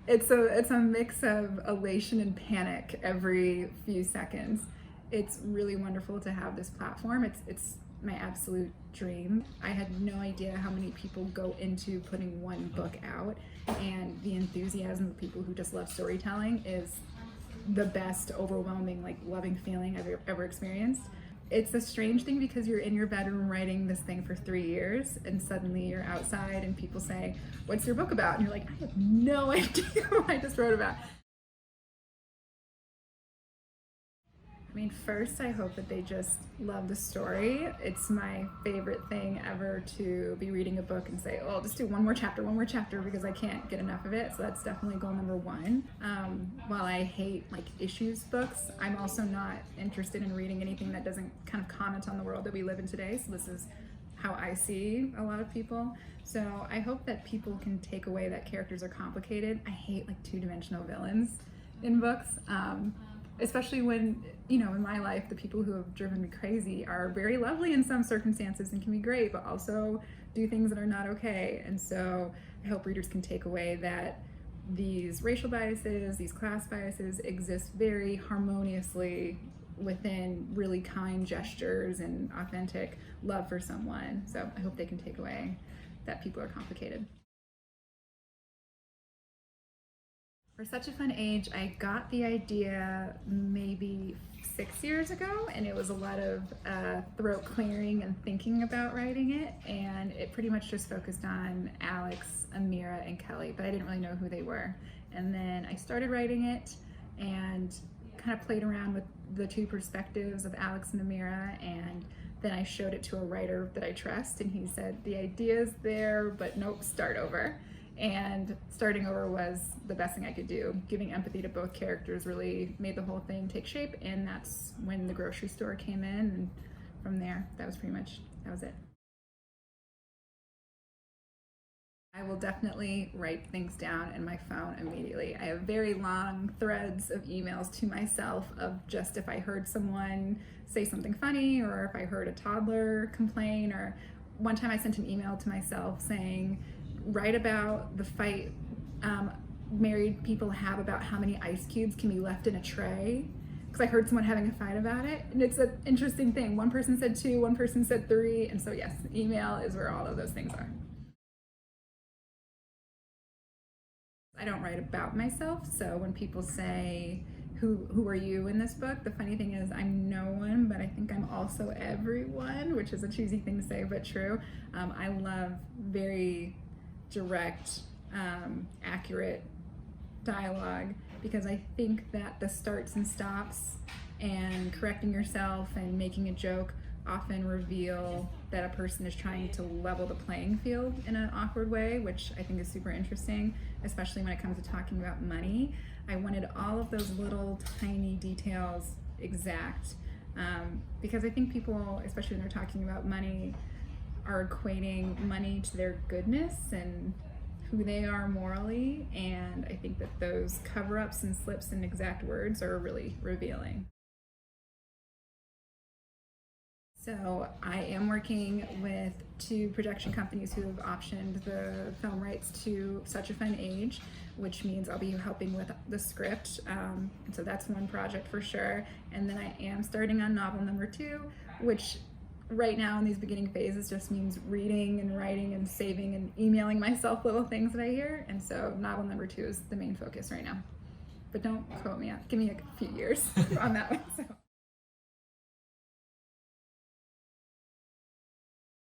It's a mix of elation and panic every few seconds. It's really wonderful to have this platform. It's my absolute dream. I had no idea how many people go into putting one book out, and the enthusiasm of people who just love storytelling is the best, overwhelming, like loving feeling I've ever experienced. It's a strange thing because you're in your bedroom writing this thing for 3 years, and suddenly you're outside and people say, "What's your book about?" And you're like, "I have no idea what I just wrote about." I mean, first, I hope that they just love the story. It's my favorite thing ever to be reading a book and say, "Oh, I'll just do one more chapter," because I can't get enough of it. So that's definitely goal number one. While I hate like issues books, I'm also not interested in reading anything that doesn't kind of comment on the world that we live in today. So this is how I see a lot of people. So I hope that people can take away that characters are complicated. I hate like two-dimensional villains in books. Especially when, you know, in my life, the people who have driven me crazy are very lovely in some circumstances and can be great, but also do things that are not okay. And so I hope readers can take away that these racial biases, these class biases exist very harmoniously within really kind gestures and authentic love for someone. So I hope they can take away that people are complicated. For Such a Fun Age, I got the idea maybe 6 years ago, and it was a lot of throat clearing and thinking about writing it, and it pretty much just focused on Alex, Amira, and Kelly, but I didn't really know who they were. And then I started writing it and kind of played around with the two perspectives of Alex and Amira, and then I showed it to a writer that I trust, and he said, "The idea's there, but nope, start over." And starting over was the best thing I could do. Giving empathy to both characters really made the whole thing take shape, and that's when the grocery store came in, and from there, that was it. I will definitely write things down in my phone immediately. I have very long threads of emails to myself of just if I heard someone say something funny, or if I heard a toddler complain, or one time I sent an email to myself saying, "Write about the fight married people have about how many ice cubes can be left in a tray," because I heard someone having a fight about it, and it's an interesting thing. One person said 2, one person said 3, and so yes, email is where all of those things are. I don't write about myself, so when people say, who are you in this book? The funny thing is I'm no one, but I think I'm also everyone, which is a cheesy thing to say, but true. I love very direct, accurate dialogue, because I think that the starts and stops and correcting yourself and making a joke often reveal that a person is trying to level the playing field in an awkward way, which I think is super interesting, especially when it comes to talking about money. I wanted all of those little tiny details exact, because I think people, especially when they're talking about money, are equating money to their goodness and who they are morally, and I think that those cover-ups and slips in exact words are really revealing. So I am working with 2 production companies who have optioned the film rights to Such a Fun Age, which means I'll be helping with the script. And so that's one project for sure. And then I am starting on novel number 2, which right now in these beginning phases just means reading and writing and saving and emailing myself little things that I hear. And so novel number 2 is the main focus right now. But don't quote me, give me a few years on that one. So.